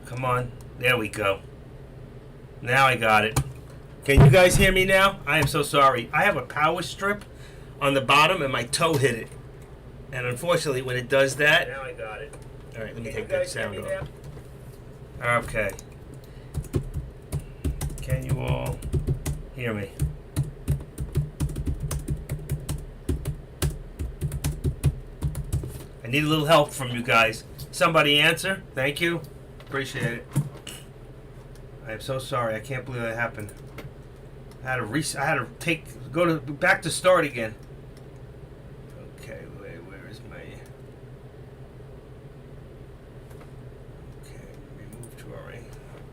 Come on. There we go. Now I got it. Can you guys hear me now? I am so sorry. I have a power strip on the bottom and my toe hit it. And unfortunately, when it does that... Now I got it. All right, let me take that sound off. Okay. Can you all hear me? I need a little help from you guys. Somebody answer. Thank you. Appreciate it. I am so sorry. I can't believe that happened. I had to back to start again. Okay, where is my... Okay, remove drawing.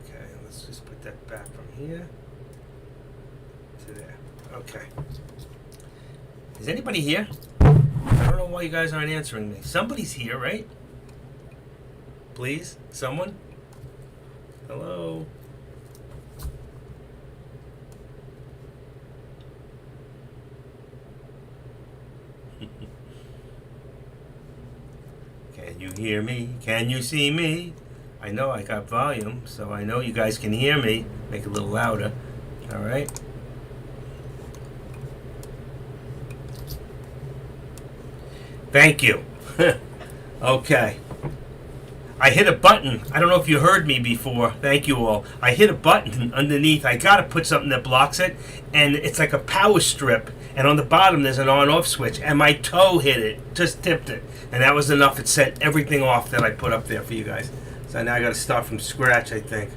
Okay, let's just put that back from here to there. Okay. Is anybody here? I don't know why you guys aren't answering me. Somebody's here, right? Please? Someone? Hello? Can you hear me? Can you see me? I know I got volume, so I know you guys can hear me. Make it a little louder. All right? Thank you. Okay. I hit a button. I don't know if you heard me before. Thank you all. I hit a button underneath. I got to put something that blocks it. And it's like a power strip. And on the bottom, there's an on-off switch. And my toe hit it. Just tipped it. And that was enough. It set everything off that I put up there for you guys. So now I got to start from scratch, I think.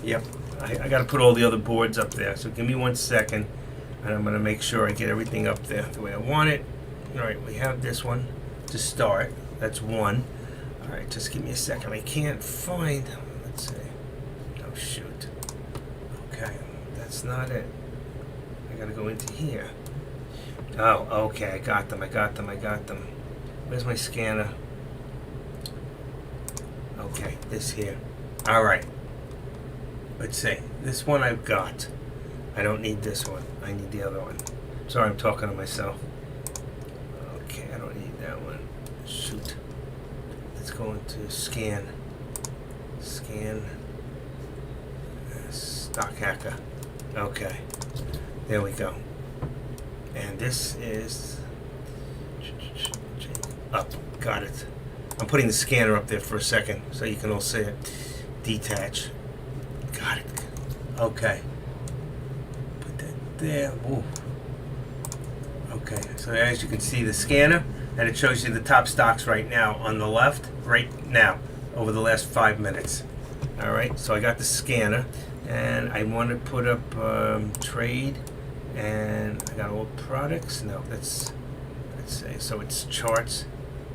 Yep. I got to put all the other boards up there. So give me 1 second. And I'm going to make sure I get everything up there the way I want it. All right. We have this one to start. That's one. All right, just give me a second. I can't find. Let's see. Oh shoot. Okay, that's not it. I gotta go into here. Oh, okay. I got them. Where's my scanner? Okay, this here. All right. Let's see. This one I've got. I don't need this one. I need the other one. Sorry, I'm talking to myself. Okay, I don't need that one. Shoot. Let's go into scan. Stock Hacker. Okay. There we go. And this is up. Got it. I'm putting the scanner up there for a second so you can all see it. Detach. Got it. Okay. Put that there. Ooh. Okay. So as you can see, the scanner, and it shows you the top stocks right now on the left, right now, over the last 5 minutes. All right, so I got the scanner, and I want to put up trade, and I got all products. No, let's say, so it's charts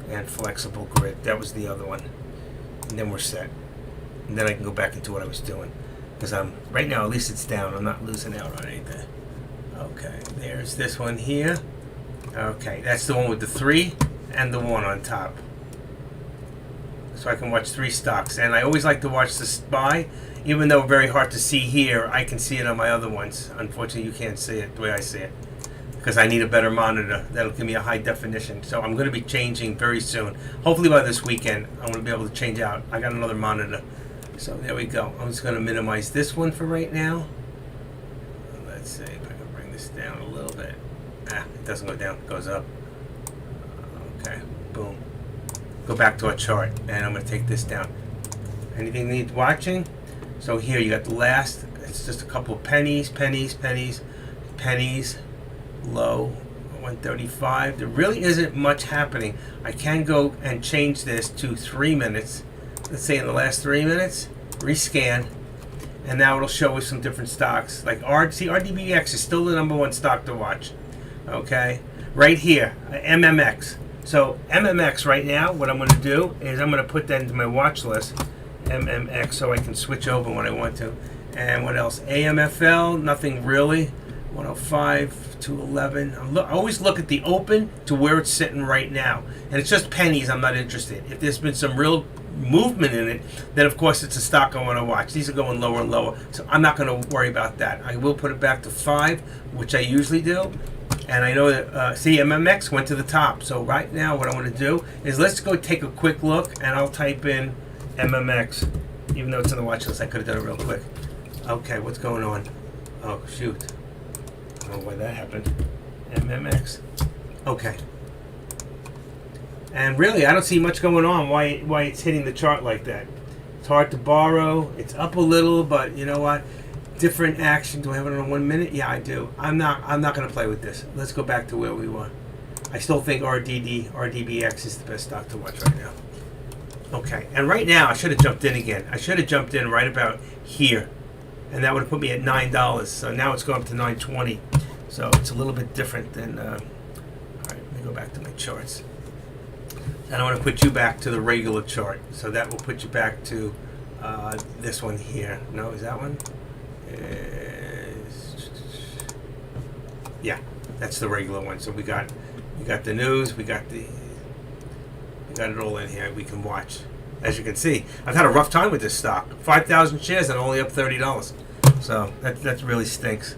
and flexible grid. That was the other one, and then we're set. And then I can go back into what I was doing, because I'm right now. At least it's down. I'm not losing out on anything. Okay, there's this one here. Okay, that's the one with the 3 and the 1 on top. So I can watch 3 stocks. And I always like to watch the SPY, even though very hard to see here. I can see it on my other ones. Unfortunately, you can't see it the way I see it, because I need a better monitor that'll give me a high definition. So I'm going to be changing very soon. Hopefully by this weekend, I'm going to be able to change out. I got another monitor. So there we go. I'm just going to minimize this one for right now. Let's see if I can bring this down a little bit. It doesn't go down, it goes up. Okay, boom. Go back to our chart, and I'm going to take this down. Anything needs watching? So here you got the last, it's just a couple of pennies, low, 135. There really isn't much happening. I can go and change this to 3 minutes. Let's say in the last 3 minutes, rescan, and now it'll show us some different stocks. Like RDBX is still the #1 stock to watch. Okay, right here, MMX. So MMX right now, what I'm going to do is I'm going to put that into my watch list, MMX, so I can switch over when I want to. And what else? AMFL, nothing really. 105 to 11. I always look at the open to where it's sitting right now. And it's just pennies, I'm not interested. If there's been some real movement in it, then of course it's a stock I want to watch. These are going lower and lower, so I'm not going to worry about that. I will put it back to 5, which I usually do. And I know that, MMX went to the top. So right now what I want to do is let's go take a quick look, and I'll type in MMX, even though it's on the watch list, I could have done it real quick. Okay, what's going on? Oh, shoot. I don't know why that happened. MMX. Okay. And really, I don't see much going on. Why it's hitting the chart like that? It's hard to borrow. It's up a little, but you know what? Different action. Do I have it on 1 minute? Yeah, I do. I'm not going to play with this. Let's go back to where we were. I still think RDBX is the best stock to watch right now. Okay, and right now I should have jumped in again. I should have jumped in right about here, and that would have put me at $9. So now it's going up to $9.20. So it's a little bit different than. All right, let me go back to my charts. And I want to put you back to the regular chart. So that will put you back to this one here. No, is that one? Yeah, that's the regular one. So we got the news. We got it all in here. We can watch. As you can see, I've had a rough time with this stock. 5,000 shares and only up $30. So that really stinks.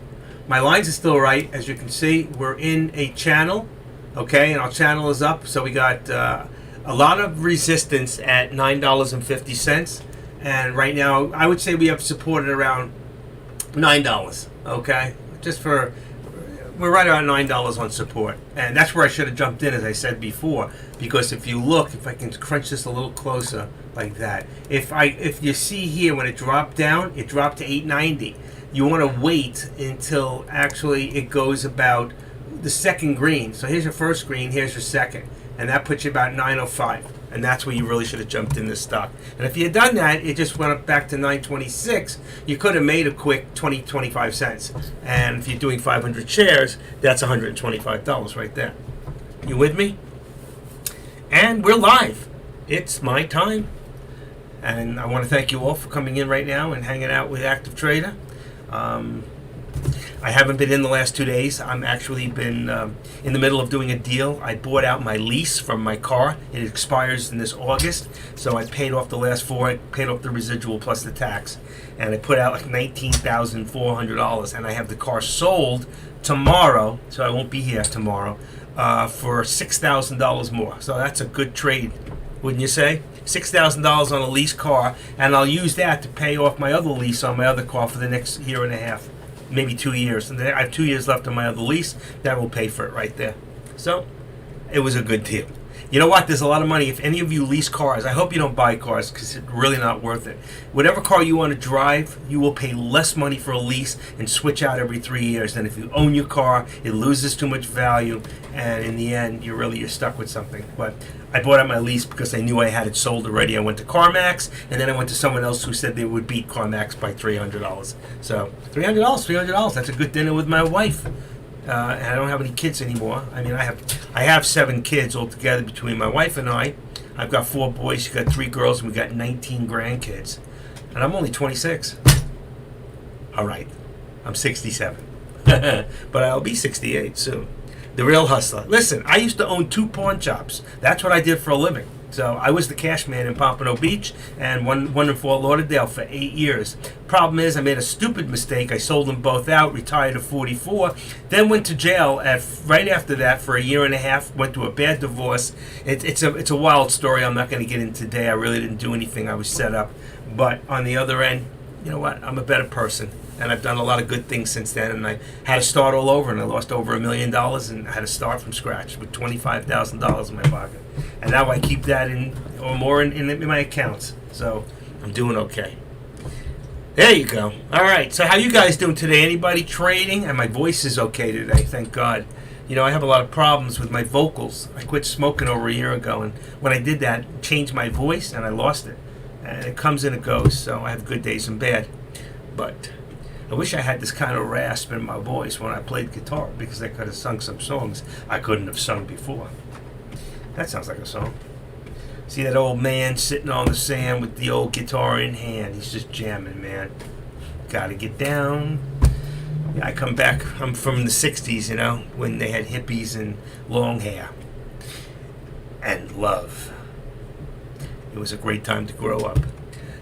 My lines are still right. As you can see, we're in a channel. Okay, and our channel is up. So we got a lot of resistance at $9.50. And right now, I would say we have supported around $9. Okay, we're right around $9 on support, and that's where I should have jumped in, as I said before. Because if you look, if I can crunch this a little closer like that, if you see here when it dropped down, it dropped to 890. You want to wait until actually it goes about the second green. So here's your first green, here's your second, and that puts you about 905. And that's where you really should have jumped in this stock. And if you had done that, it just went up back to 926. You could have made a quick 25 cents. And if you're doing 500 shares, that's $125 right there. You with me? And we're live. It's my time. And I want to thank you all for coming in right now and hanging out with Active Trader. I haven't been in the last 2 days. I'm actually been in the middle of doing a deal. I bought out my lease from my car. It expires in this August, so I paid off the last four. I paid off the residual plus the tax, and I put out like $19,400. And I have the car sold tomorrow, so I won't be here tomorrow, for $6,000 more. So that's a good trade, wouldn't you say? $6,000 on a lease car, and I'll use that to pay off my other lease on my other car for the next year and a half. Maybe 2 years. And I have 2 years left on my other lease. That will pay for it right there. So, it was a good deal. You know what? There's a lot of money. If any of you lease cars, I hope you don't buy cars because it's really not worth it. Whatever car you want to drive, you will pay less money for a lease and switch out every 3 years than if you own your car. It loses too much value, and in the end, you're stuck with something. But I bought out my lease because I knew I had it sold already. I went to CarMax, and then I went to someone else who said they would beat CarMax by $300. So $300, that's a good dinner with my wife. And I don't have any kids anymore. I mean, I have 7 kids altogether between my wife and I. I've got 4 boys, she's got 3 girls, and we got 19 grandkids. And I'm only 26. All right, I'm 67. But I'll be 68 soon. The real hustler. Listen, I used to own 2 pawn shops. That's what I did for a living. So I was the cash man in Pompano Beach and one in Fort Lauderdale for 8 years. Problem is, I made a stupid mistake. I sold them both out, retired at 44, then went to jail right after that for a year and a half, went through a bad divorce. It's a wild story I'm not going to get into today. I really didn't do anything. I was set up. But on the other end, you know what? I'm a better person. And I've done a lot of good things since then. And I had to start all over, and I lost over $1 million, and I had to start from scratch with $25,000 in my pocket. And now I keep that in, or more in my accounts. So I'm doing okay. There you go. All right. So how you guys doing today? Anybody trading? And my voice is okay today, thank God. You know, I have a lot of problems with my vocals. I quit smoking over a year ago, and when I did that, changed my voice, and I lost it. And it comes and it goes. So I have good days and bad. But I wish I had this kind of rasp in my voice when I played guitar, because I could have sung some songs I couldn't have sung before. That sounds like a song. See that old man sitting on the sand with the old guitar in hand. He's just jamming, man. Gotta get down. Yeah, I come back. I'm from the 60s, you know, when they had hippies and long hair. And love. It was a great time to grow up.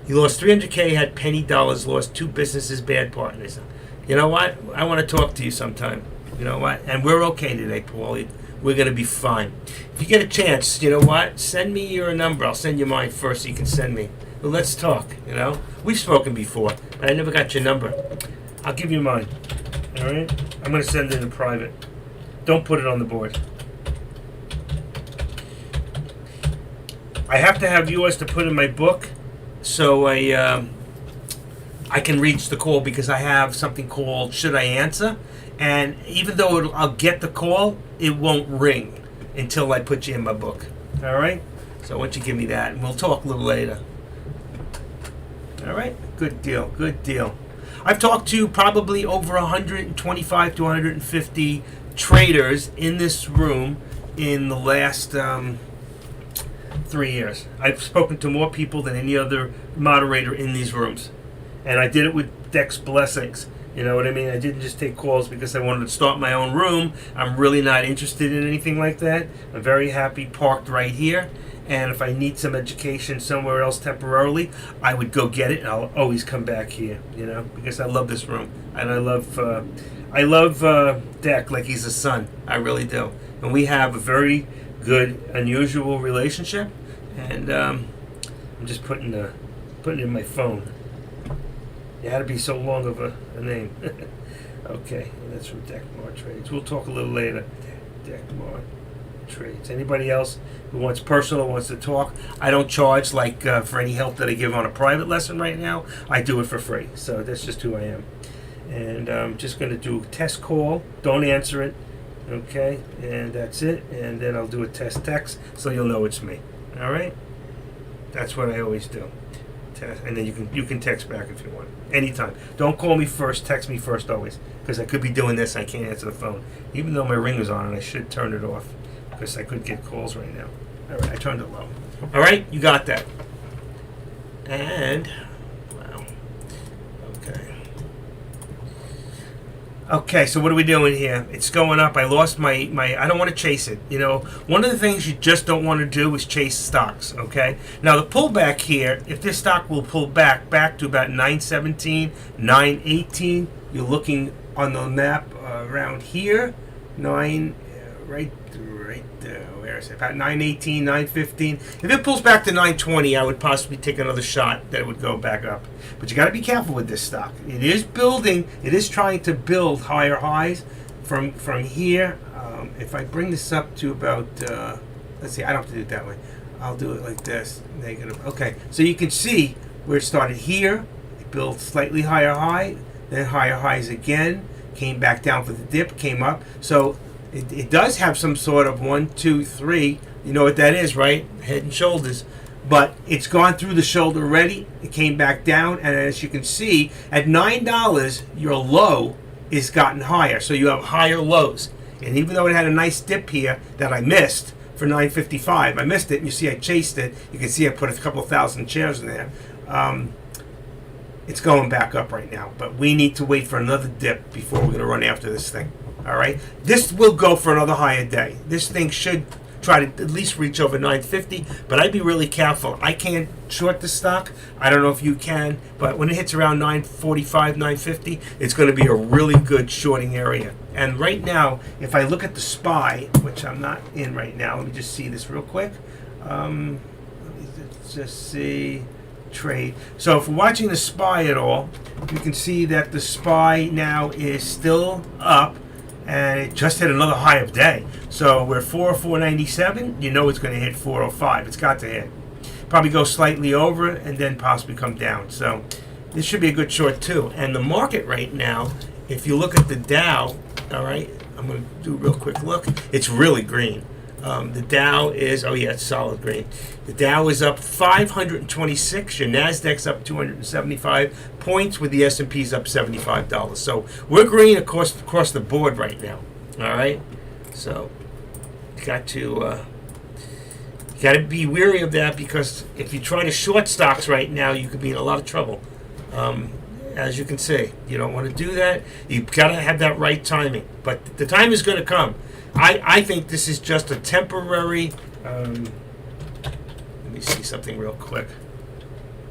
He lost $300K, had penny dollars, lost 2 businesses, bad partners. You know what? I want to talk to you sometime. You know what? And we're okay today, Paulie. We're going to be fine. If you get a chance, you know what? Send me your number. I'll send you mine first so you can send me. but let's talk. You know, we've spoken before, but I never got your number. I'll give you mine. All right, I'm gonna send it in private. Don't put it on the board. I have to have yours to put in my book, so I can reach the call because I have something called Should I Answer, and even though I'll get the call, it won't ring until I put you in my book. All right. So why don't you give me that, and we'll talk a little later. All right. Good deal. Good deal. I've talked to probably over 125 to 150 traders in this room in the last 3 years. I've spoken to more people than any other moderator in these rooms. And I did it with Dex Blessings. You know what I mean? I didn't just take calls because I wanted to start my own room. I'm really not interested in anything like that. I'm very happy parked right here. And if I need some education somewhere else temporarily, I would go get it, and I'll always come back here, you know, because I love this room. And I love Deck like he's a son. I really do. And we have a very good, unusual relationship. And I'm just putting it in my phone. It had to be so long of a name. Okay, that's from Deckmar Trades. We'll talk a little later. Deckmar Trades. Anybody else who wants personal, wants to talk? I don't charge like for any help that I give on a private lesson right now. I do it for free. So that's just who I am. And I'm just going to do a test call. Don't answer it. Okay, and that's it. And then I'll do a test text so you'll know it's me. All right? That's what I always do. And then you can text back if you want. Anytime. Don't call me first. Text me first always. Because I could be doing this. I can't answer the phone. Even though my ring is on and I should turn it off. Because I could get calls right now. Alright, I turned it low. Alright, you got that. And, wow. Okay. Okay, so what are we doing here? It's going up. I lost my I don't want to chase it. You know, one of the things you just don't want to do is chase stocks, okay? Now, the pullback here, if this stock will pull back to about 917, 918, you're looking on the map around here, right there. Where is it? About 918, 915. If it pulls back to 920, I would possibly take another shot that it would go back up. But you got to be careful with this stock. It is building. It is trying to build higher highs from here. If I bring this up to about, let's see, I don't have to do it that way. I'll do it like this, negative. Okay, so you can see where it started here. It built slightly higher high, then higher highs again. Came back down for the dip, came up. So it does have some sort of 1, 2, 3. You know what that is, right? Head and shoulders. But it's gone through the shoulder already. It came back down. And as you can see, at $9, your low is gotten higher. So you have higher lows. And even though it had a nice dip here that I missed for $9.55, I missed it. And you see I chased it. You can see I put a couple thousand shares in there. It's going back up right now. But we need to wait for another dip before we're going to run after this thing. All right, this will go for another higher day. This thing should try to at least reach over 950, but I'd be really careful. I can't short the stock. I don't know if you can, but when it hits around 945, 950, it's going to be a really good shorting area. And right now, if I look at the SPY, which I'm not in right now, let me just see this real quick. Let me just see trade. So if we're watching the SPY at all, you can see that the SPY now is still up. And it just hit another high of day. So we're 404.97. You know it's going to hit 405. It's got to hit. Probably go slightly over and then possibly come down. So this should be a good short too. And the market right now, if you look at the Dow, all right, I'm going to do a real quick look. It's really green. The Dow is, oh yeah, it's solid green. The Dow is up 526. Your Nasdaq's up 275 points, with the S&P's up $75. So we're green across the board right now. All right. So you got to be wary of that, because if you try to short stocks right now, you could be in a lot of trouble. As you can see, you don't want to do that. You've got to have that right timing. But the time is going to come. I think this is just a temporary. Let me see something real quick.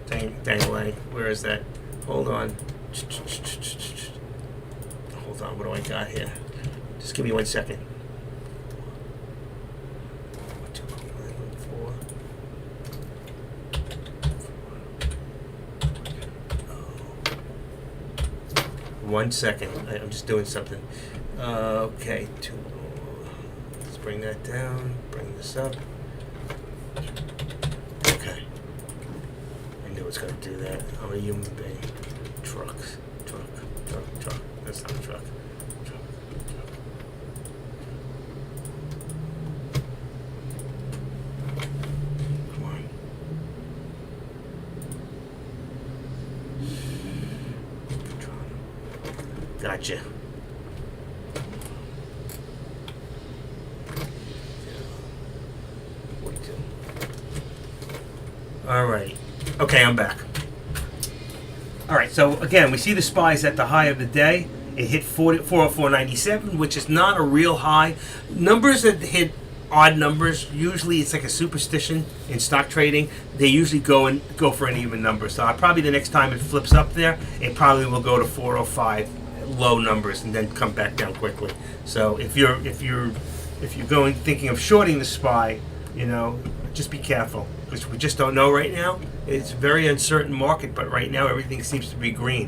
Dang Lang, where is that? Hold on. Hold on, what do I got here? Just give me 1 second. 1, 2, 3, 4. 1 second. I'm just doing something. Okay, let's bring that down. Bring this up. Okay. I knew it was going to do that. I'm a human being. Truck. That's not a truck. Come on. Gotcha. Alrighty. Okay, I'm back. Alright, so again, we see the SPYs at the high of the day. It hit 404.97, which is not a real high. Numbers that hit odd numbers, usually it's like a superstition in stock trading. They usually go for an even number. So probably the next time it flips up there, it probably will go to 405 low numbers and then come back down quickly. So if you're thinking of shorting the SPY, just be careful, because we just don't know right now. It's a very uncertain market, but right now everything seems to be green,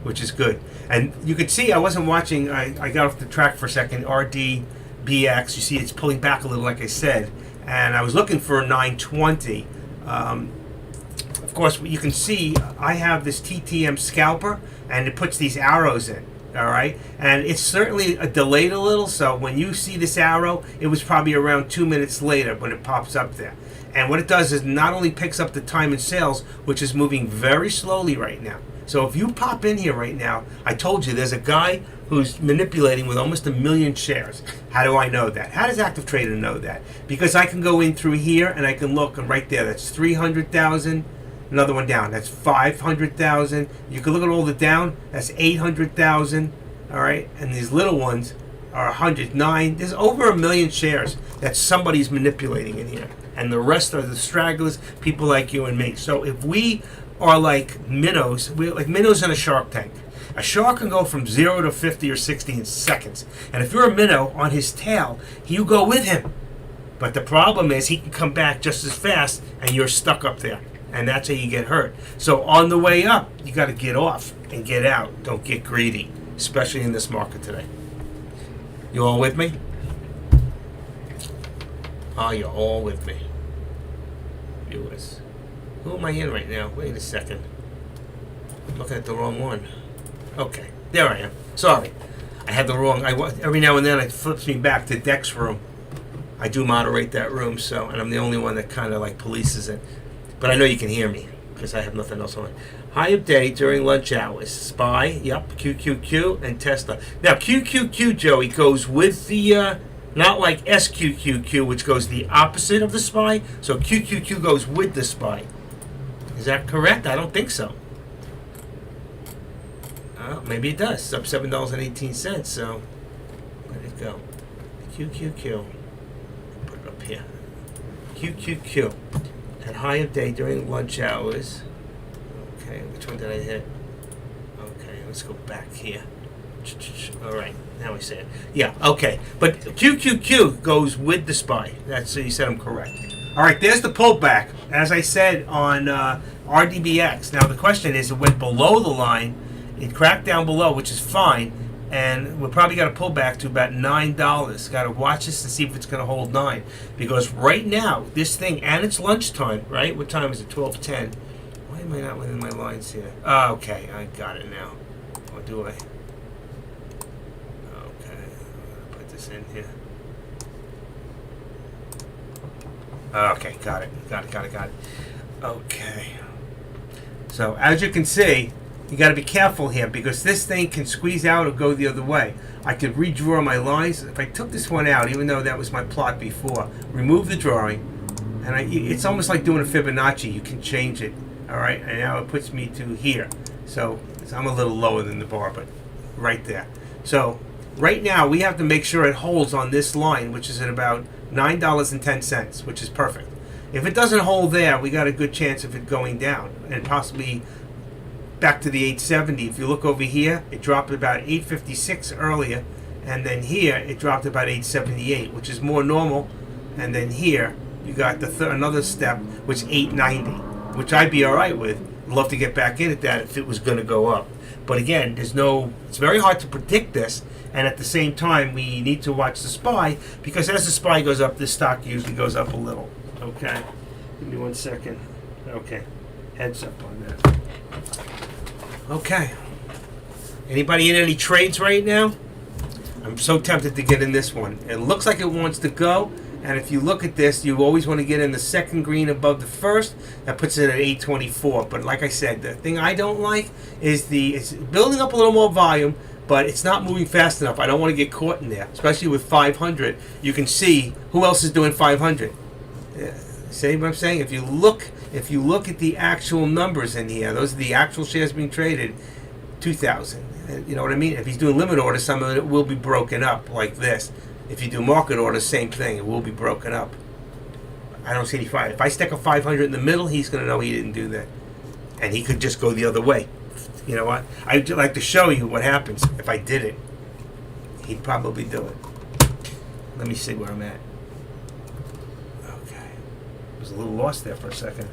which is good. And you could see I wasn't watching. I got off the track for a second. RDBX. You see it's pulling back a little, like I said, and I was looking for 920. Of course, you can see I have this TTM scalper, and it puts these arrows in. All right, and it's certainly delayed a little. So when you see this arrow, it was probably around 2 minutes later when it pops up there. And what it does is not only picks up the time and sales, which is moving very slowly right now. So if you pop in here right now, I told you there's a guy who's manipulating with almost 1 million shares. How do I know that? How does Active Trader know that? Because I can go in through here and I can look, and right there, that's 300,000. Another one down, that's 500,000. You can look at all the down, that's 800,000. All right, and these little ones are 109. There's over 1 million shares that somebody's manipulating in here, and the rest are the stragglers, people like you and me. So if we are like minnows, we're like minnows in a shark tank. A shark can go from 0 to 50 or 60 in seconds, and if you're a minnow on his tail, you go with him. But the problem is he can come back just as fast, and you're stuck up there. And that's how you get hurt. So on the way up, you got to get off and get out. Don't get greedy, especially in this market today. You all with me? Are you all with me? Viewers. Who am I in right now? Wait a second. I'm looking at the wrong one. Okay, there I am. Sorry. I had the wrong... every now and then it flips me back to Deck's room. I do moderate that room, and I'm the only one that kind of like polices it. But I know you can hear me because I have nothing else on. High of day during lunch hours. SPY, yep, QQQ, and Tesla. Now, QQQ, Joey, goes with the, not like SQQQ, which goes the opposite of the SPY. So QQQ goes with the SPY. Is that correct? I don't think so. Maybe it does. It's up $7.18, so where'd it go? QQQ. Put it up here. QQQ. At high of day during lunch hours. Okay, which one did I hit? Okay, let's go back here. All right, now we see it. Yeah, okay. But QQQ goes with the SPY. That's so you said I'm correct. All right, there's the pullback. As I said on RDBX. Now the question is, it went below the line. It cracked down below, which is fine. And we're probably got to pull back to about $9. Got to watch this to see if it's going to hold 9. Because right now, this thing, and it's lunchtime, right? What time is it? 12:10. Why am I not within my lines here? Oh, okay, I got it now. Or do I? Okay, put this in here. Okay, got it. Okay. So, as you can see, you got to be careful here because this thing can squeeze out or go the other way. I could redraw my lines. If I took this one out, even though that was my plot before, remove the drawing, and it's almost like doing a Fibonacci. You can change it, all right? And now it puts me to here. So I'm a little lower than the bar, but right there. So right now we have to make sure it holds on this line, which is at about $9.10, which is perfect. If it doesn't hold there, we got a good chance of it going down and possibly back to the 870. If you look over here, it dropped about 856 earlier, and then here it dropped about 878, which is more normal. And then here you got the another step, which 890. which I'd be all right with. Love to get back in at that if it was going to go up. But again, it's very hard to predict this, and at the same time, we need to watch the SPY, because as the SPY goes up, this stock usually goes up a little. Okay, give me 1 second. Okay, heads up on that. Okay, anybody in any trades right now? I'm so tempted to get in this one. It looks like it wants to go, and if you look at this, you always want to get in the second green above the first. That puts it at 824. But like I said, the thing I don't like is it's building up a little more volume, but it's not moving fast enough. I don't want to get caught in there, especially with 500. You can see who else is doing 500. See what I'm saying? If you look at the actual numbers in here, those are the actual shares being traded. 2,000. You know what I mean? If he's doing limit orders, some of it will be broken up like this. If you do market orders, same thing. It will be broken up. I don't see any five. If I stick a 500 in the middle, he's going to know he didn't do that. And he could just go the other way. You know what? I'd like to show you what happens if I did it. He'd probably do it. Let me see where I'm at. Okay. I was a little lost there for a second.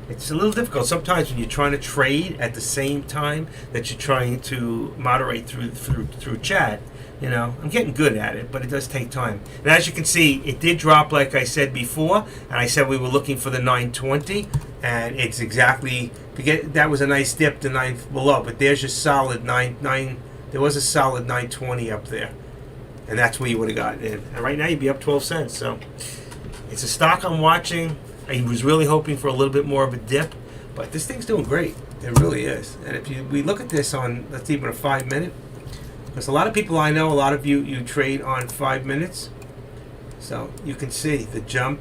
It's a little difficult sometimes when you're trying to trade at the same time that you're trying to moderate through chat. You know, I'm getting good at it, but it does take time. And as you can see, it did drop like I said before, and I said we were looking for the 920, and it's exactly, that was a nice dip to 9 below, but there's your solid 9. There was a solid 920 up there, and that's where you would have gotten in. And right now you'd be up 12 cents. So it's a stock I'm watching. I was really hoping for a little bit more of a dip, but this thing's doing great. It really is. And if we look at this on, let's even a 5 minute, because a lot of people I know, a lot of you trade on 5 minutes, so you can see the jump.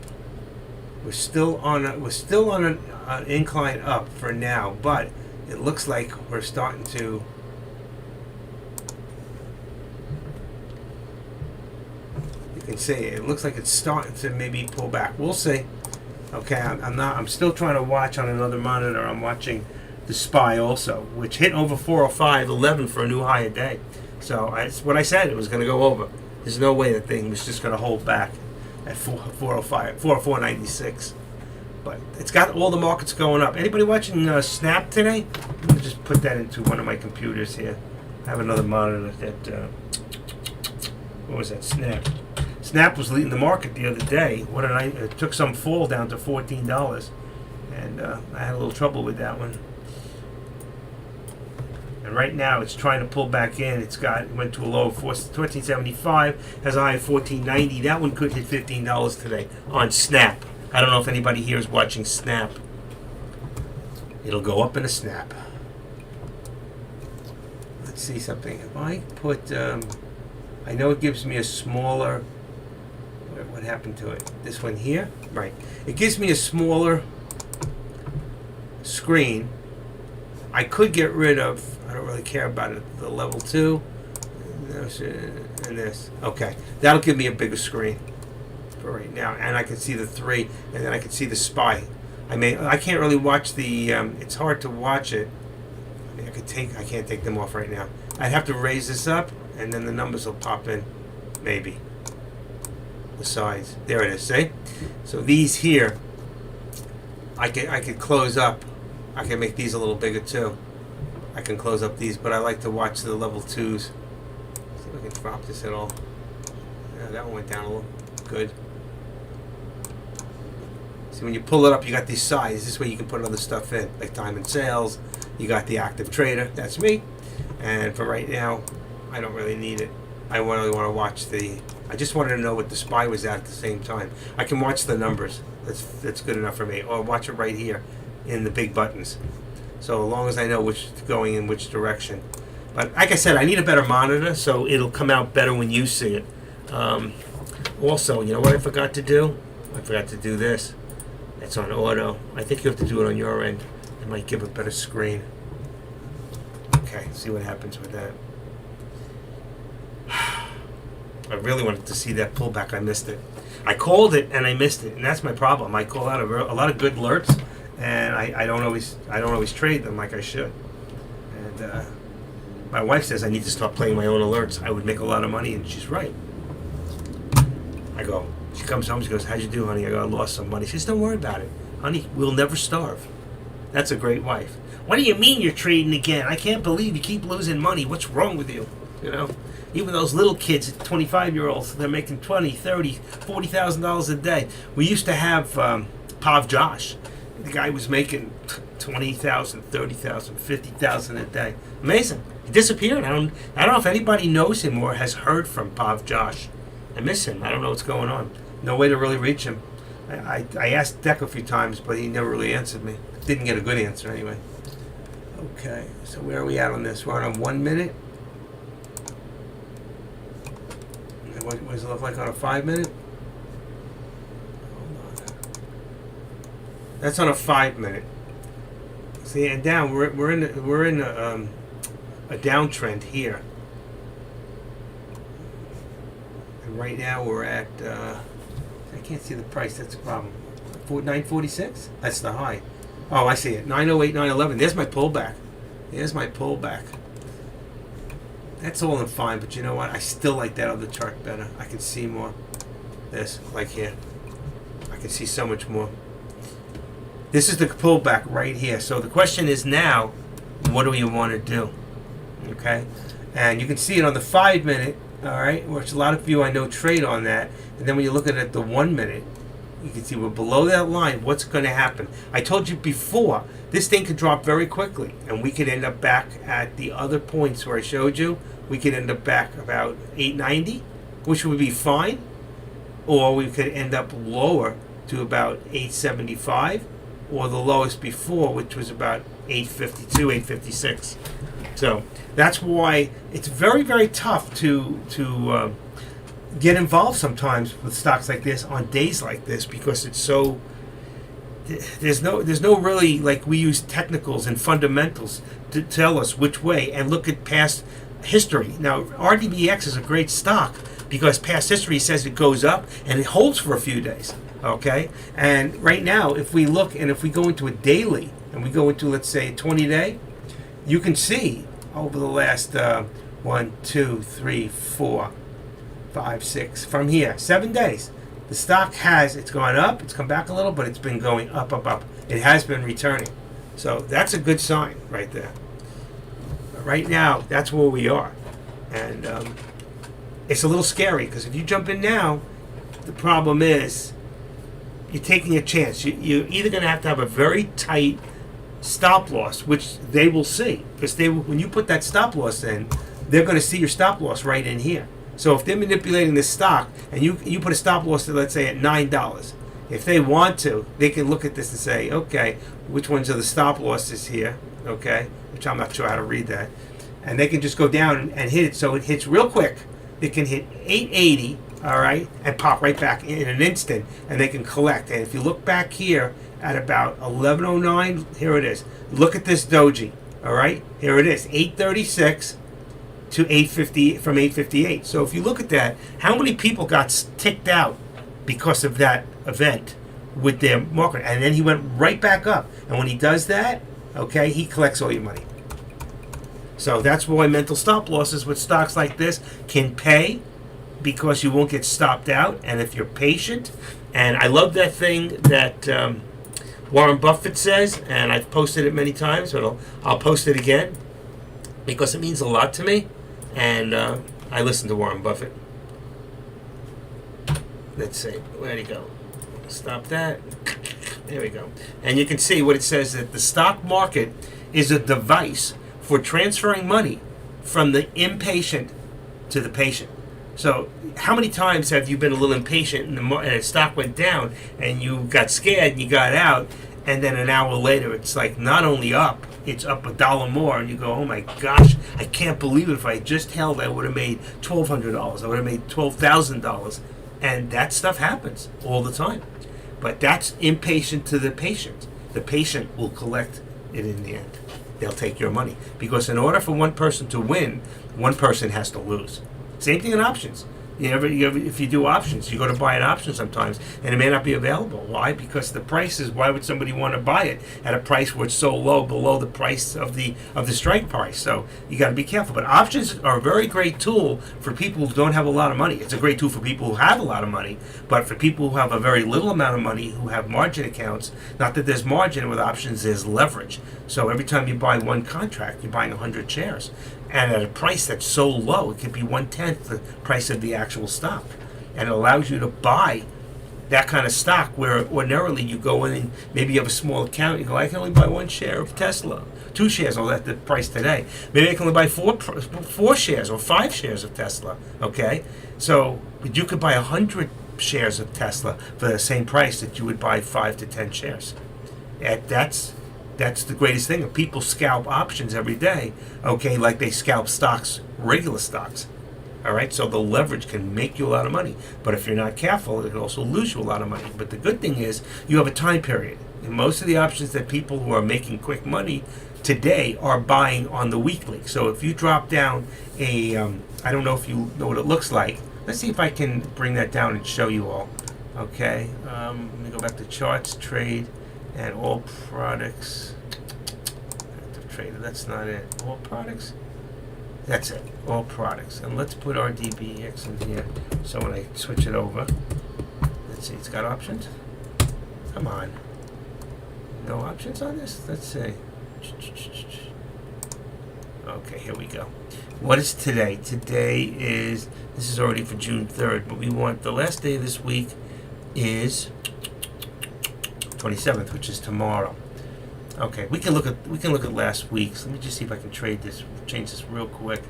We're still on an incline up for now, but it looks like we're starting to. You can see it looks like it's starting to maybe pull back. We'll see. Okay, I'm still trying to watch on another monitor. I'm watching the SPY also, which hit over 405.11 for a new higher day. So it's what I said, it was going to go over. There's no way the thing was just going to hold back at 404.96. But it's got all the markets going up. Anybody watching Snap today? Let me just put that into one of my computers here. I have another monitor that, what was that, Snap. Snap was leading the market the other day. It took some fall down to $14, and I had a little trouble with that one. And right now it's trying to pull back in. It went to a low of 1475, has a high of 1490. That one could hit $15 today on Snap. I don't know if anybody here is watching Snap. It'll go up in a snap. Let's see something. If I put, I know it gives me a smaller. What happened to it? This one here? Right. It gives me a smaller screen. I could get rid of, I don't really care about it, the level 2 and this. Okay. That'll give me a bigger screen for right now. And I can see the 3, and then I can see the SPY. I can't really watch the, it's hard to watch it. I can't take them off right now. I'd have to raise this up, and then the numbers will pop in. Maybe. The size. There it is, see? So these here, I could close up. I can make these a little bigger too. I can close up these, but I like to watch the level 2s. See if I can drop this at all. Yeah, that one went down a little. Good. See, when you pull it up, you got these sides. This way you can put other stuff in, like time and sales. You got the active trader. That's me. And for right now, I don't really need it. I really want to watch I just wanted to know what the SPY was at the same time. I can watch the numbers. That's good enough for me. Or watch it right here in the big buttons. So as long as I know which going in which direction. But like I said, I need a better monitor so it'll come out better when you see it. Also, you know what I forgot to do? I forgot to do this. It's on auto. I think you have to do it on your end. It might give a better screen. Okay, see what happens with that. I really wanted to see that pullback. I missed it. I called it and I missed it, and that's my problem. I call out a lot of good alerts, and I don't always trade them like I should. And my wife says I need to stop playing my own alerts. I would make a lot of money, and she's right. I go, She comes home, she goes, how'd you do, honey? I lost some money. She says, don't worry about it. Honey, we'll never starve. That's a great wife. What do you mean you're trading again? I can't believe you keep losing money. What's wrong with you? You know? Even those little kids, 25-year-olds, they're making $20,000, $30,000, $40,000 a day. We used to have Pav Josh. The guy was making $20,000, $30,000, $50,000 a day. Amazing. He disappeared. I don't know if anybody knows him or has heard from Pav Josh. I miss him. I don't know what's going on. No way to really reach him. I asked Deck a few times, but he never really answered me. Didn't get a good answer anyway. Okay, so where are we at on this? We're on 1 minute. What does it look like on a 5 minute? Hold on. That's on a 5 minute. See, and down we're in a downtrend here. And right now we're at I can't see the price. That's the problem. 946. That's the high. Oh, I see it. 908, 911. There's my pullback. There's my pullback. That's all in fine, but you know what? I still like that other chart better. I can see more. This, like here. I can see so much more. This is the pullback right here. So the question is now, what do you want to do? Okay? And you can see it on the 5 minute, all right, which a lot of you I know trade on that. And then when you look at it at the 1 minute, you can see we're below that line. What's going to happen? I told you before, this thing could drop very quickly, and we could end up back at the other points where I showed you. We could end up back about 890, which would be fine, or we could end up lower to about 875, or the lowest before, which was about 852, 856. So that's why it's very, very tough to get involved sometimes with stocks like this on days like this, because it's so there's no really, like, we use technicals and fundamentals to tell us which way and look at past history. Now RDBX is a great stock because past history says it goes up and it holds for a few days. Okay, and right now if we look and if we go into a daily and we go into, let's say, a 20-day, you can see over the last 1, 2, 3, 4, 5, 6, from here, 7 days, the stock it's gone up, it's come back a little, but it's been going up, up, up. It has been returning. So that's a good sign right there. Right now, that's where we are. And it's a little scary because if you jump in now, the problem is you're taking a chance. You're either going to have a very tight stop loss, which they will see. Because when you put that stop loss in, they're going to see your stop loss right in here. So if they're manipulating this stock and you put a stop loss, let's say, at $9, if they want to, they can look at this and say, okay, which ones are the stop losses here, okay, which I'm not sure how to read that. And they can just go down and hit it. So it hits real quick. It can hit 880, all right, and pop right back in an instant, and they can collect. And if you look back here at about 1109, here it is. Look at this doji, all right? Here it is, 836 to 850, from 858. So if you look at that, how many people got ticked out because of that event with their market? And then he went right back up. And when he does that, okay, he collects all your money. So that's why mental stop losses with stocks like this can pay, because you won't get stopped out. And if you're patient, and I love that thing that Warren Buffett says, and I've posted it many times, but I'll post it again because it means a lot to me. And I listen to Warren Buffett. Let's see, where'd he go? Stop that. There we go. And you can see what it says, that the stock market is a device for transferring money from the impatient to the patient. So how many times have you been a little impatient and the stock went down and you got scared and you got out, and then an hour later it's like not only up, it's up $1 more, and you go, oh my gosh, I can't believe it. If I just held, I would have made $1,200. I would have made $12,000. And that stuff happens all the time. But that's impatient to the patient. The patient will collect it in the end. They'll take your money. Because in order for one person to win, one person has to lose. Same thing in options. If you do options, you go to buy an option sometimes, and it may not be available. Why? Because the price is. Why would somebody want to buy it at a price where it's so low, below the price of the strike price? So you got to be careful. But options are a very great tool for people who don't have a lot of money. It's a great tool for people who have a lot of money, but for people who have a very little amount of money, who have margin accounts, not that there's margin with options, there's leverage. So every time you buy one contract, you're buying 100 shares. And at a price that's so low, it could be 1/10 the price of the actual stock. And it allows you to buy that kind of stock where ordinarily you go in and maybe you have a small account. You go, I can only buy 1 share of Tesla, 2 shares, or at the price today. Maybe I can only buy 4 shares or 5 shares of Tesla. Okay? So but you could buy 100 shares of Tesla for the same price that you would buy 5 to 10 shares. That's the greatest thing. People scalp options every day, okay, like they scalp stocks, regular stocks. All right, so the leverage can make you a lot of money. But if you're not careful, it can also lose you a lot of money. But the good thing is you have a time period. And most of the options that people who are making quick money today are buying on the weekly. So if you drop down I don't know if you know what it looks like. Let's see if I can bring that down and show you all. Okay, let me go back to charts, trade, and all products. Active trader, that's not it. All products. That's it. All products. And let's put RDBX in here. So when I switch it over, let's see, it's got options. Come on. No options on this? Let's see. Okay, here we go. What is today? Today is, this is already for June 3rd, but we want the last day of this week is 27th, which is tomorrow. Okay, we can look at last week's. Let me just see if I can change this real quick.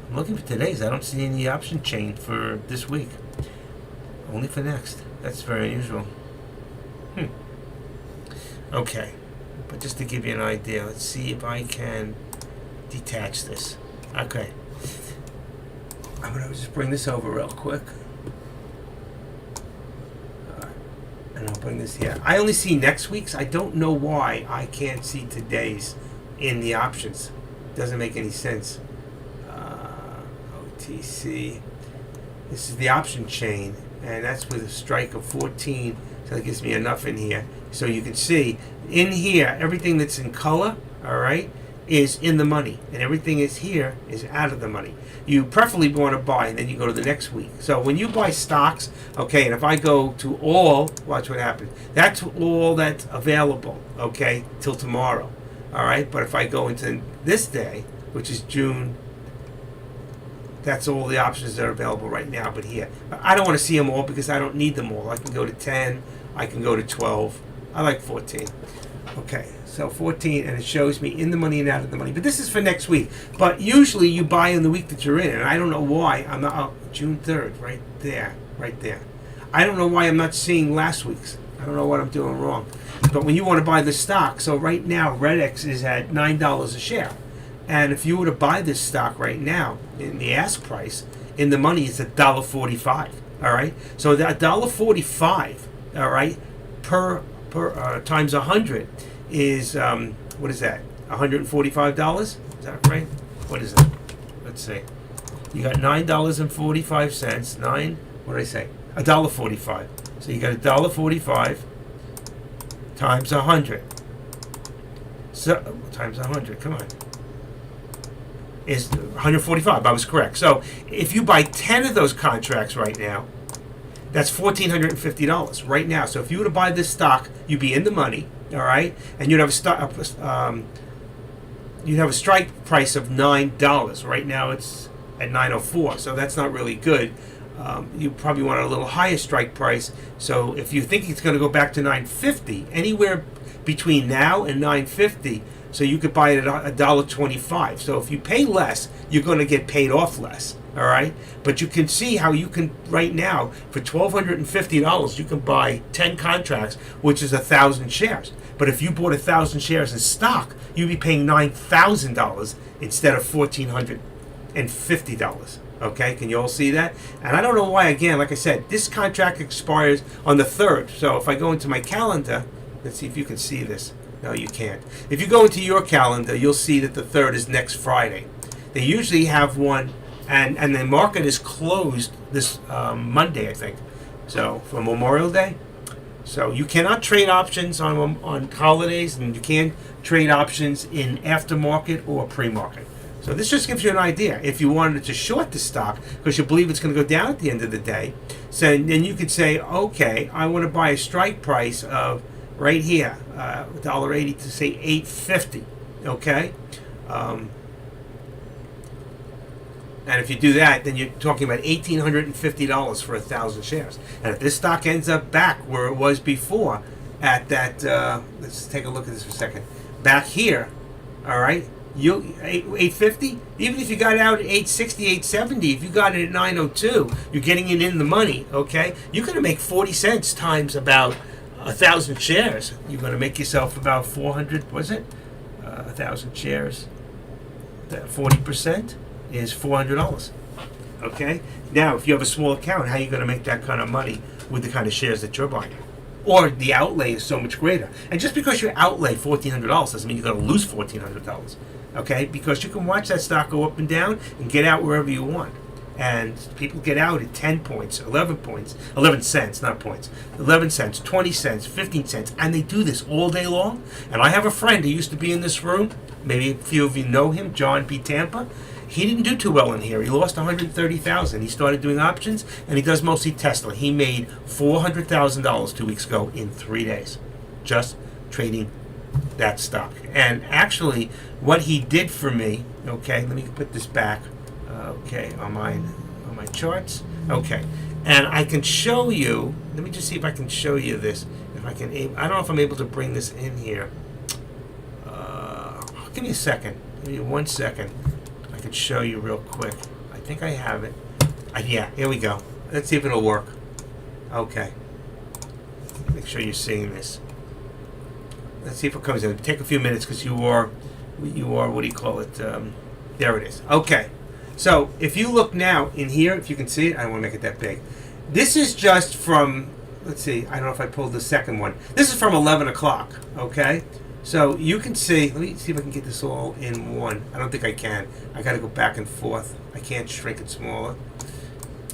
I'm looking for today's. I don't see any option chain for this week. Only for next. That's very unusual. Okay, but just to give you an idea, let's see if I can detach this. Okay, I'm gonna just bring this over real quick. And I'll bring this here. I only see next week's. I don't know why I can't see today's in the options. Doesn't make any sense. OTC. This is the option chain, and that's with a strike of 14. So that gives me enough in here. So you can see in here, everything that's in color, all right, is in the money, and everything is here is out of the money. You preferably want to buy, and then you go to the next week. So when you buy stocks, okay, and if I go to all, watch what happens. That's all that's available, okay, till tomorrow, all right? But if I go into this day, which is June, that's all the options that are available right now, but here. I don't want to see them all because I don't need them all. I can go to 10, I can go to 12. I like 14. Okay, so 14, and it shows me in the money and out of the money. But this is for next week. But usually you buy in the week that you're in, and I don't know why. I'm not, June 3rd, right there. I don't know why I'm not seeing last week's. I don't know what I'm doing wrong. But when you want to buy the stock, so right now, RedX is at $9 a share. And if you were to buy this stock right now, in the ask price, in the money, it's $1.45. All right? So that $1.45, all right, per times 100 is what is that? $145? Is that right? What is that? Let's see. You got $9.45. What did I say? $1.45. So you got $1.45 times 100. So times 100. Come on. Is 145. I was correct. So if you buy 10 of those contracts right now, that's $1,450 right now. So if you were to buy this stock, you'd be in the money, all right, and you'd have a strike price of $9. Right now it's at $9.04, so that's not really good. You probably want a little higher strike price. So if you think it's going to go back to $9.50, anywhere between now and $9.50, so you could buy it at $1.25. So if you pay less, you're going to get paid off less. All right, but you can see how you can right now for $1,250 you can buy 10 contracts, which is 1,000 shares. But if you bought 1,000 shares in stock, you'd be paying $9,000 instead of $1,450. Okay, can you all see that? And I don't know why. Again, like I said, this contract expires on the 3rd. So if I go into my calendar, let's see if you can see this. No, you can't. If you go into your calendar, you'll see that the 3rd is next Friday. They usually have one and the market is closed this Monday, I think. So for Memorial Day, so you cannot trade options on holidays, and you can't trade options in aftermarket or pre-market. So this just gives you an idea. If you wanted to short the stock because you believe it's going to go down at the end of the day, so then you could say, okay, I want to buy a strike price of right here, $1.80 to say $8.50. Okay. And if you do that, then you're talking about $1,850 for 1,000 shares. And if this stock ends up back where it was before, at that, let's take a look at this for a second. Back here, all right, you $8.50. Even if you got out at $8.60, $8.70, if you got it at $9.02, you're getting it in the money. Okay, you're going to make 40 cents times about 1,000 shares. You're going to make yourself about 400. Was it 1,000 shares? 40%. Is $400. Okay? Now, if you have a small account, how are you going to make that kind of money with the kind of shares that you're buying? Or the outlay is so much greater. And just because you outlay $1,400 doesn't mean you're going to lose $1,400. Okay? Because you can watch that stock go up and down and get out wherever you want. And people get out at 10 points, 11 points, 11 cents, not points, 11 cents, 20 cents, 15 cents. And they do this all day long. And I have a friend who used to be in this room. Maybe a few of you know him, John P. Tampa. He didn't do too well in here. He lost $130,000. He started doing options, and he does mostly Tesla. He made $400,000 2 weeks ago in 3 days, just trading that stock. And actually, what he did for me, okay, let me put this back, okay, on my charts, okay, and I can show you. Let me just see if I can show you this. If I can, I don't know if I'm able to bring this in here. Give me a second. Give me 1 second. I could show you real quick. I think I have it. Yeah, here we go. Let's see if it'll work. Okay. Make sure you're seeing this. Let's see if it comes in. It'll take a few minutes because you are, what do you call it? There it is. Okay. So if you look now in here, if you can see it, I don't want to make it that big. This is just from, let's see, I don't know if I pulled the second one. This is from 11 o'clock, okay? So you can see, let me see if I can get this all in one. I don't think I can. I got to go back and forth. I can't shrink it smaller.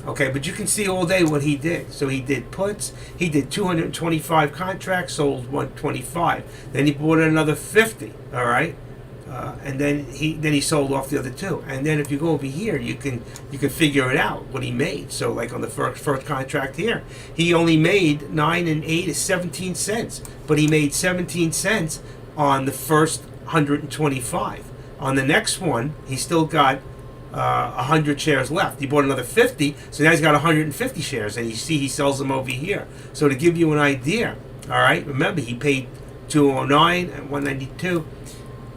Okay, but you can see all day what he did. So he did puts. He did 225 contracts, sold 125. Then he bought another 50, all right? And then he sold off the other two. And then if you go over here, you can figure it out what he made. So like on the first contract here, he only made 9 and 8 is 17 cents, but he made 17 cents on the first 125. On the next one, he still got 100 shares left. He bought another 50, so now he's got 150 shares, and you see he sells them over here. So to give you an idea, all right, remember he paid 209 and 192.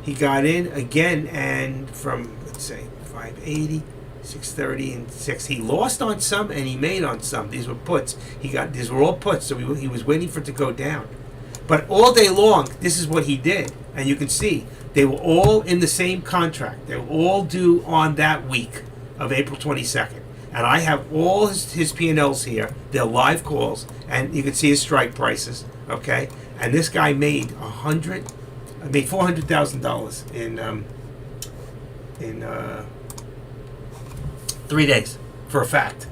He got in again, and from, let's say, 580, 630, and 6. He lost on some, and he made on some. These were puts. These were all puts, so he was waiting for it to go down. But all day long, this is what he did. And you can see, they were all in the same contract. They were all due on that week of April 22nd. And I have all his P&Ls here. They're live calls. And you can see his strike prices, okay? And this guy made $400,000 in 3 days, for a fact.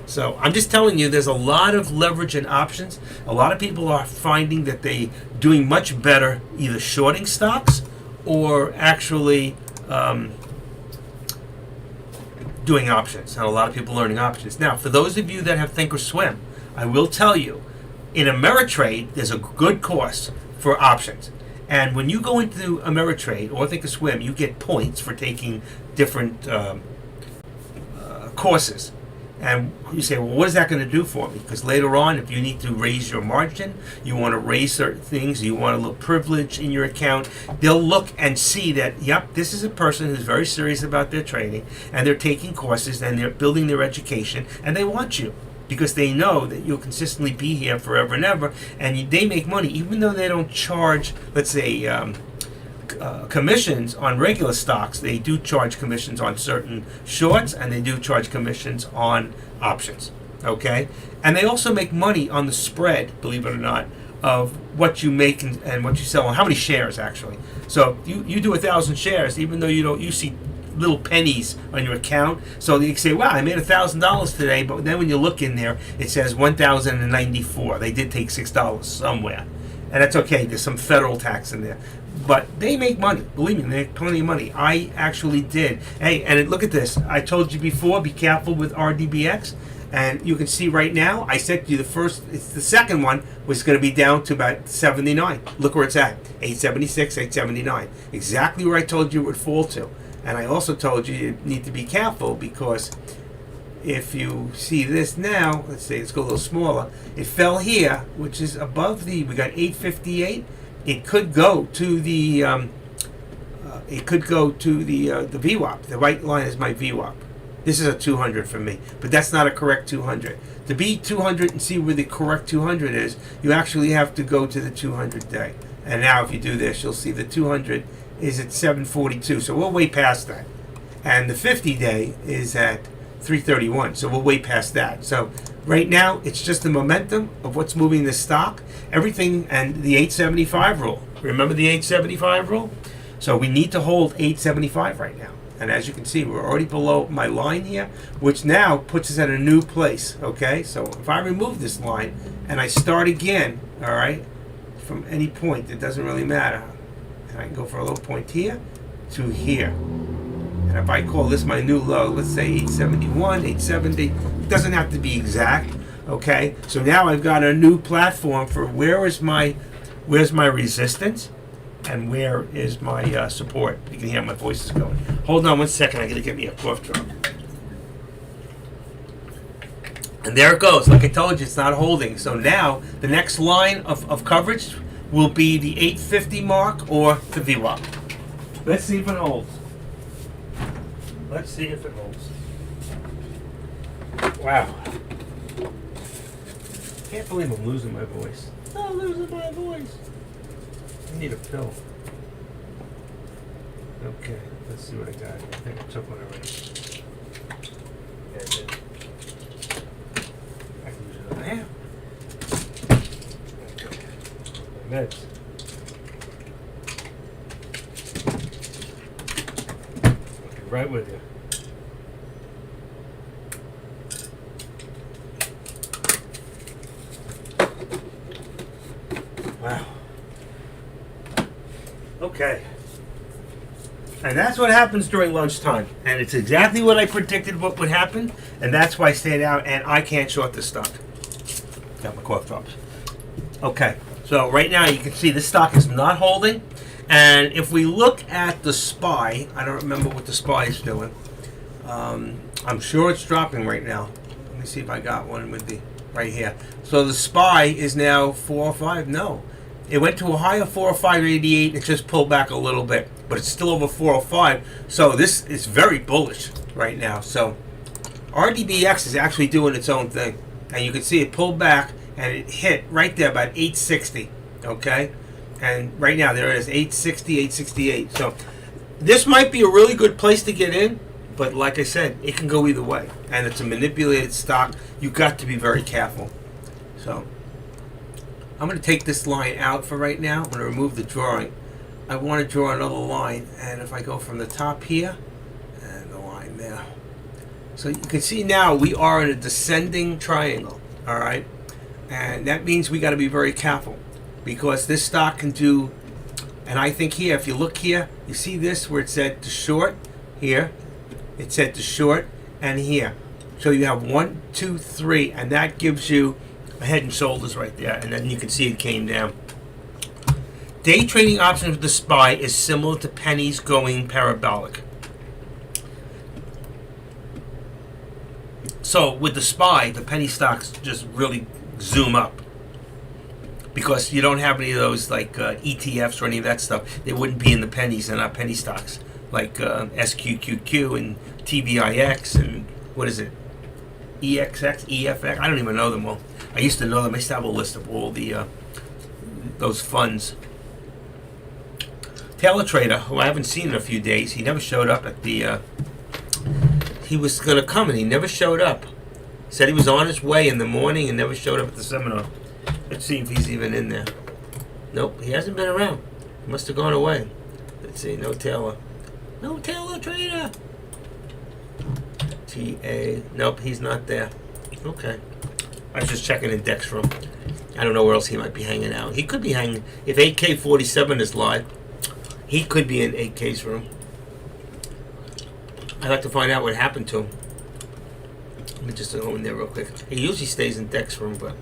So I'm just telling you, there's a lot of leverage in options. A lot of people are finding that they're doing much better either shorting stocks or actually doing options. And a lot of people learning options. Now, for those of you that have Thinkorswim, I will tell you, in Ameritrade, there's a good course for options. And when you go into Ameritrade or Thinkorswim, you get points for taking different courses. And you say, well, what is that going to do for me? Because later on, if you need to raise your margin, you want to raise certain things, you want a little privilege in your account, they'll look and see that, yep, this is a person who's very serious about their trading, and they're taking courses, and they're building their education, and they want you because they know that you'll consistently be here forever and ever, and they make money, even though they don't charge, let's say, commissions on regular stocks. They do charge commissions on certain shorts, and they do charge commissions on options, okay? And they also make money on the spread, believe it or not, of what you make and what you sell, and how many shares, actually. So you do 1,000 shares, even though you see little pennies on your account. So you can say, wow, I made $1,000 today, but then when you look in there, it says 1,094. They did take $6 somewhere. And that's okay, there's some federal tax in there. But they make money, believe me, they make plenty of money. I actually did. Hey, and look at this. I told you before, be careful with RDBX. And you can see right now, I said to you the second one was going to be down to about 79. Look where it's at, 876, 879. Exactly where I told you it would fall to. And I also told you need to be careful because if you see this now, let's go a little smaller, it fell here, which is above we got 858. It could go to the VWAP. The white line is my VWAP. This is a 200 for me, but that's not a correct 200. To be 200 and see where the correct 200 is, you actually have to go to the 200 day. And now if you do this, you'll see the 200 is at 742, so we're way past that. And the 50 day is at 331, so we're way past that. So right now, it's just the momentum of what's moving the stock, everything, and the 875 rule. Remember the 875 rule? So we need to hold 875 right now. And as you can see, we're already below my line here, which now puts us at a new place, okay? So if I remove this line and I start again, all right, from any point, it doesn't really matter. And I can go for a low point here to here. And if I call this my new low, let's say 871, 870, it doesn't have to be exact, okay? So now I've got a new platform for where's my resistance and where is my support. You can hear my voice is going. Hold on 1 second, I gotta get me a cough drop. And there it goes. Like I told you, it's not holding. So now the next line of coverage will be the 850 mark or the VWAP. Let's see if it holds. Let's see if it holds. Wow. Can't believe I'm losing my voice. I'm losing my voice. I need a pill. Okay, let's see what I got. I think I took one already. Yeah, I did. I can use another hand. Okay. My meds. I'll be right with you. Wow. Okay. And that's what happens during lunchtime. And it's exactly what I predicted what would happen. And that's why I stayed out and I can't short this stock. Got my cough drops. Okay. So right now you can see this stock is not holding. And if we look at the SPY, I don't remember what the SPY is doing. I'm sure it's dropping right now. Let me see if I got one with the right here. So the SPY is now 405. No. It went to a high of 405.88. It just pulled back a little bit, but it's still over 405. So this is very bullish right now. So RDBX is actually doing its own thing, and you can see it pulled back and it hit right there about 860. Okay, and right now there it is, 860, 868. So this might be a really good place to get in, but like I said, it can go either way, and it's a manipulated stock. You got to be very careful. So I'm going to take this line out for right now. I'm going to remove the drawing. I want to draw another line, and if I go from the top here, and the line there. So you can see now we are in a descending triangle, all right? And that means we got to be very careful because this stock can do, and I think here, if you look here, you see this where it said to short, here, it said to short, and here. So you have 1, 2, 3, and that gives you a head and shoulders right there, and then you can see it came down. Day trading options with the SPY is similar to pennies going parabolic. So with the SPY, the penny stocks just really zoom up because you don't have any of those like ETFs or any of that stuff. They wouldn't be in the pennies. They're not penny stocks like SQQQ and TVIX and what is it? EXX, EFX. I don't even know them all. I used to know them. I used to have a list of all the those funds. Taylor Trader, who I haven't seen in a few days, he never showed up at the. He was going to come and he never showed up. Said he was on his way in the morning and never showed up at the seminar. Let's see if he's even in there. Nope, he hasn't been around. He must have gone away. Let's see, no Taylor. No Taylor Trader. TA. Nope, he's not there. Okay. I was just checking index room. I don't know where else he might be hanging out. He could be hanging. If 8K47 is live, he could be in 8K's room. I'd like to find out what happened to him. Let me just go in there real quick. He usually stays in Dex room, but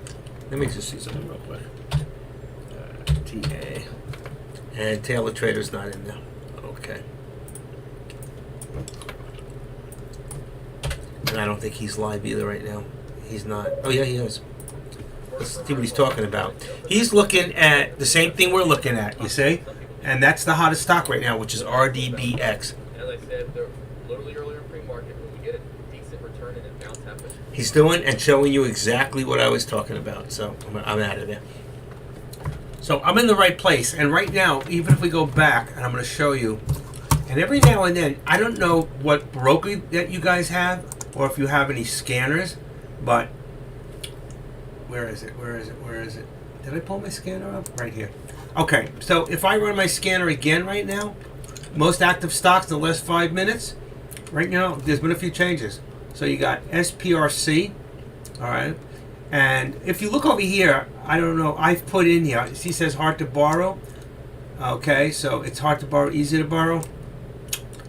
let me just see something real quick. TA. And Taylor Trader's not in there. Okay. And I don't think he's live either right now. He's not. Oh, yeah, he is. Let's see what he's talking about. He's looking at the same thing we're looking at, you see? And that's the hottest stock right now, which is RDBX. As I said, they're literally earlier in pre-market. When we get a decent return and a bounce happens. He's doing and showing you exactly what I was talking about. So I'm out of there. So I'm in the right place. And right now, even if we go back, and I'm going to show you, and every now and then, I don't know what broker that you guys have, or if you have any scanners, but where is it? Where is it? Where is it? Did I pull my scanner up? Right here. Okay, so if I run my scanner again right now, most active stocks in the last 5 minutes, right now, there's been a few changes. So you got SPRC, all right? And if you look over here, I don't know, I've put in here, he says hard to borrow. Okay, so it's hard to borrow, easy to borrow,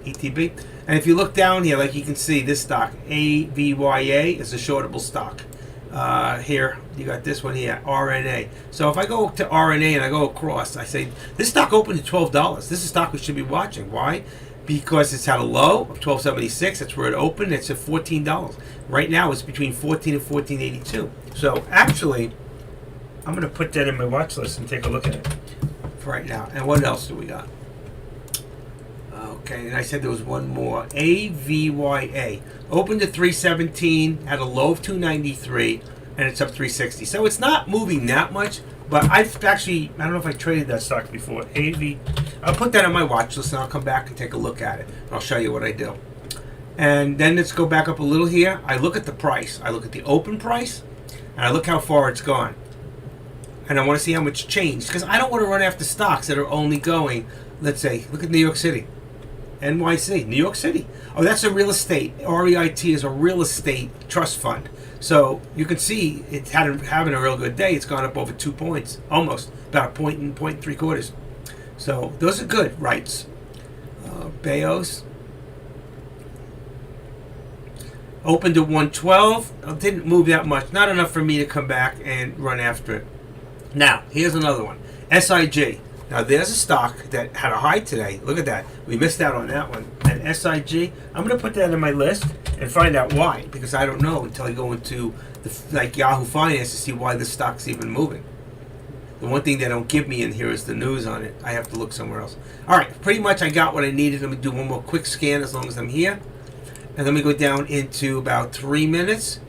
ETB. And if you look down here, like you can see, this stock, AVYA, is a shortable stock. Here, you got this one here, RNA. So if I go to RNA and I go across, I say, this stock opened at $12. This is a stock we should be watching. Why? Because it's had a low of $12.76. That's where it opened. It's at $14. Right now, it's between $14 and $14.82. So actually, I'm going to put that in my watch list and take a look at it for right now. And what else do we got? Okay, and I said there was one more. AVYA. Opened at 317, had a low of 293, and it's up 360. So it's not moving that much, but I've actually, I don't know if I traded that stock before. I'll put that on my watch list and I'll come back and take a look at it. I'll show you what I do. And then let's go back up a little here. I look at the price. I look at the open price, and I look how far it's gone. And I want to see how much changed, because I don't want to run after stocks that are only going, let's say, look at New York City. NYC, New York City. Oh, that's a real estate. REIT is a real estate trust fund. So you can see it's having a real good day. It's gone up over 2 points, almost about a point and three quarters. So those are good rights. Bayos opened at 112. Didn't move that much. Not enough for me to come back and run after it. Now here's another one. SIG. Now, there's a stock that had a high today. Look at that. We missed out on that one. And SIG, I'm going to put that in my list and find out why, because I don't know until I go into like Yahoo Finance to see why this stock's even moving. The one thing they don't give me in here is the news on it. I have to look somewhere else. All right, pretty much I got what I needed. Let me do one more quick scan as long as I'm here. And then we go down into about 3 minutes.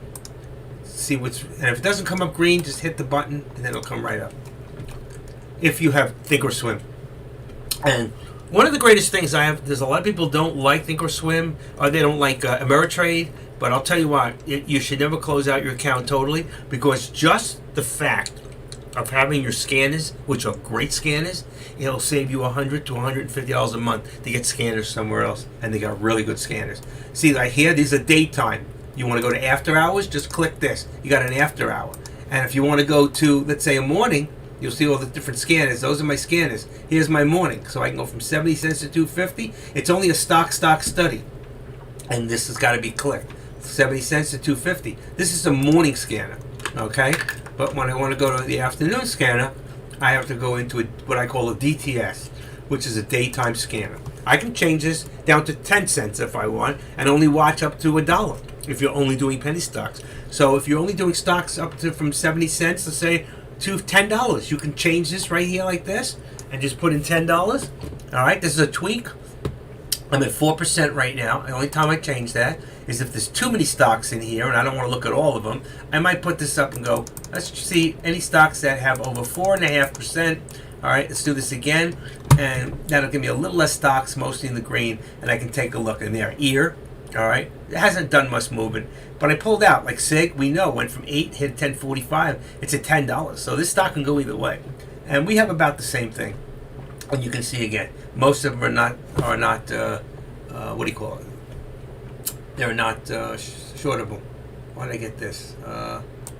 See what's, and if it doesn't come up green, just hit the button and then it'll come right up. If you have Thinkorswim. And one of the greatest things I have, there's a lot of people don't like Thinkorswim, or they don't like Ameritrade, but I'll tell you what, you should never close out your account totally, because just the fact of having your scanners, which are great scanners, it'll save you $100 to $150 a month to get scanners somewhere else, and they got really good scanners. See, like here, these are daytime. You want to go to after hours, just click this. You got an after hour. And if you want to go to, let's say, a morning, you'll see all the different scanners. Those are my scanners. Here's my morning. So I can go from 70 cents to 250. It's only a stock study. And this has got to be clicked. 70 cents to 250. This is a morning scanner. Okay? But when I want to go to the afternoon scanner, I have to go into what I call a DTS, which is a daytime scanner. I can change this down to 10 cents if I want, and only watch up to $1 if you're only doing penny stocks. So if you're only doing stocks up to from 70 cents, let's say, to $10. You can change this right here like this and just put in $10. All right, this is a tweak. I'm at 4% right now. The only time I change that is if there's too many stocks in here and I don't want to look at all of them. I might put this up and go, let's see any stocks that have over 4.5%. All right, let's do this again. And that'll give me a little less stocks, mostly in the green. And I can take a look in there. Ear, all right, it hasn't done much movement. But I pulled out, like SIG, we know, went from 8, hit 10.45, it's at $10. So this stock can go either way. And we have about the same thing. And you can see again, most of them are not what do you call it? they're not shortable. Why did I get this?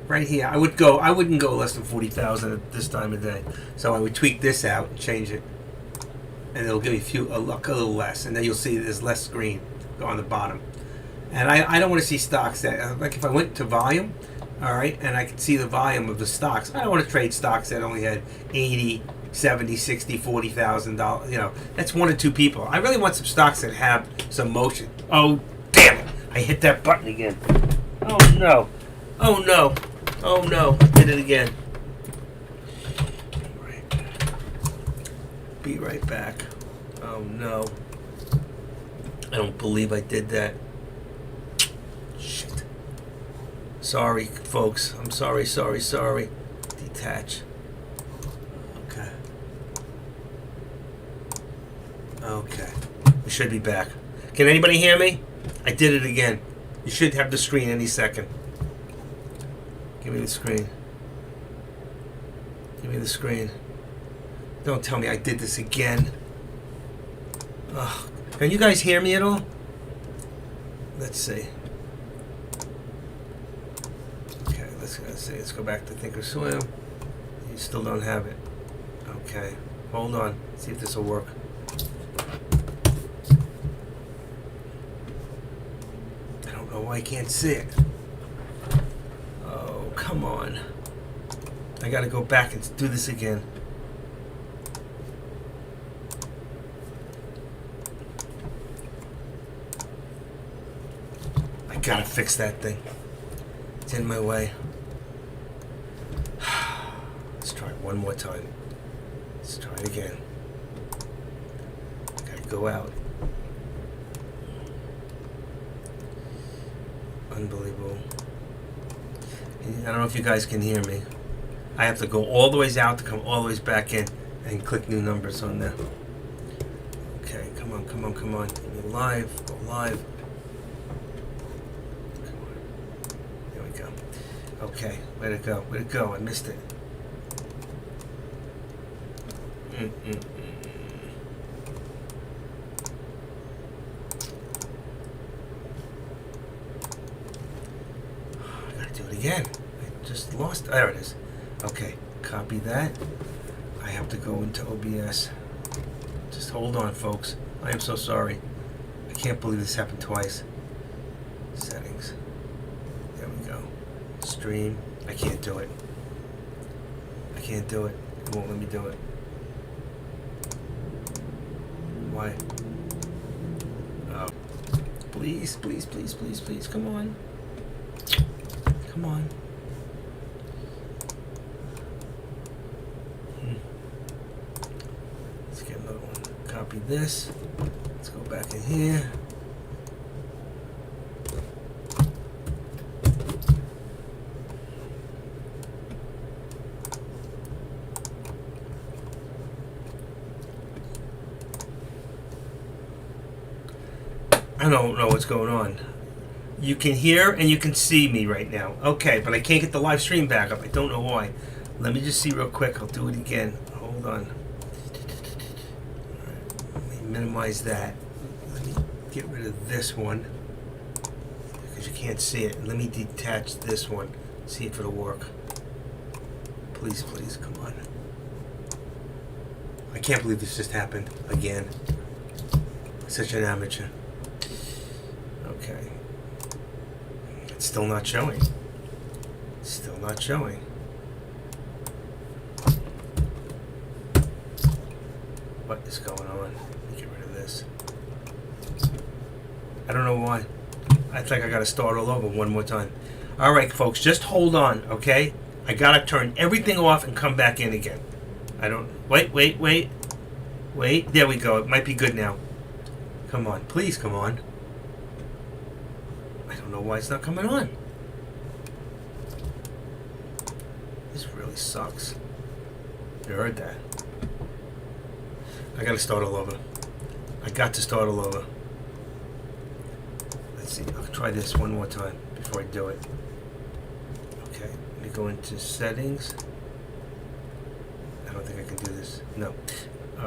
Right here, I wouldn't go less than 40,000 at this time of day. So I would tweak this out and change it, and it'll give you a little less, and then you'll see there's less green on the bottom. And I don't want to see stocks that, like if I went to volume, all right, and I could see the volume of the stocks. I don't want to trade stocks that only had 80, 70, 60, $40,000. You know, that's one or two people. I really want some stocks that have some motion. Oh, damn it! I hit that button again. Oh no! Oh no! Oh no! I did it again. Be right back. Oh no! I don't believe I did that. Shit. Sorry, folks. I'm sorry. Detach. Okay. Okay. We should be back. Can anybody hear me? I did it again. You should have the screen any second. Give me the screen. Give me the screen. Don't tell me I did this again. Ugh. Can you guys hear me at all? Let's see. Okay, let's see. Let's go back to Thinkorswim. You still don't have it. Okay. Hold on. See if this will work. I don't know why I can't see it. Oh, come on. I gotta go back and do this again. I gotta fix that thing. It's in my way. Let's try it one more time. Let's try it again. I gotta go out. Unbelievable. I don't know if you guys can hear me. I have to go all the ways out to come all the ways back in and click new numbers on there. Okay, come on. Go live. There we go. Okay, way to go. I missed it. I gotta do it again. I just lost. There it is. Okay, copy that. I have to go into OBS. Just hold on, folks. I am so sorry. I can't believe this happened twice. Settings. There we go. Stream. I can't do it. It won't let me do it. Why? Oh. Please. Come on. Let's get another one. Copy this. Let's go back in here. I don't know what's going on. You can hear and you can see me right now. Okay, but I can't get the live stream back up. I don't know why. Let me just see real quick. I'll do it again. Hold on. Let me minimize that. Let me get rid of this one because you can't see it. Let me detach this one. See if it'll work. Please, come on. I can't believe this just happened again. Such an amateur. Okay. It's still not showing. What is going on? Let me get rid of this. I don't know why. I think I gotta start all over one more time. Alright, folks, just hold on, okay? I gotta turn everything off and come back in again. Wait. There we go. It might be good now. Come on. Please, come on. I don't know why it's not coming on. This really sucks. You heard that? I gotta start all over. Let's see. I'll try this one more time before I do it. Okay. Let me go into settings. I don't think I can do this. No.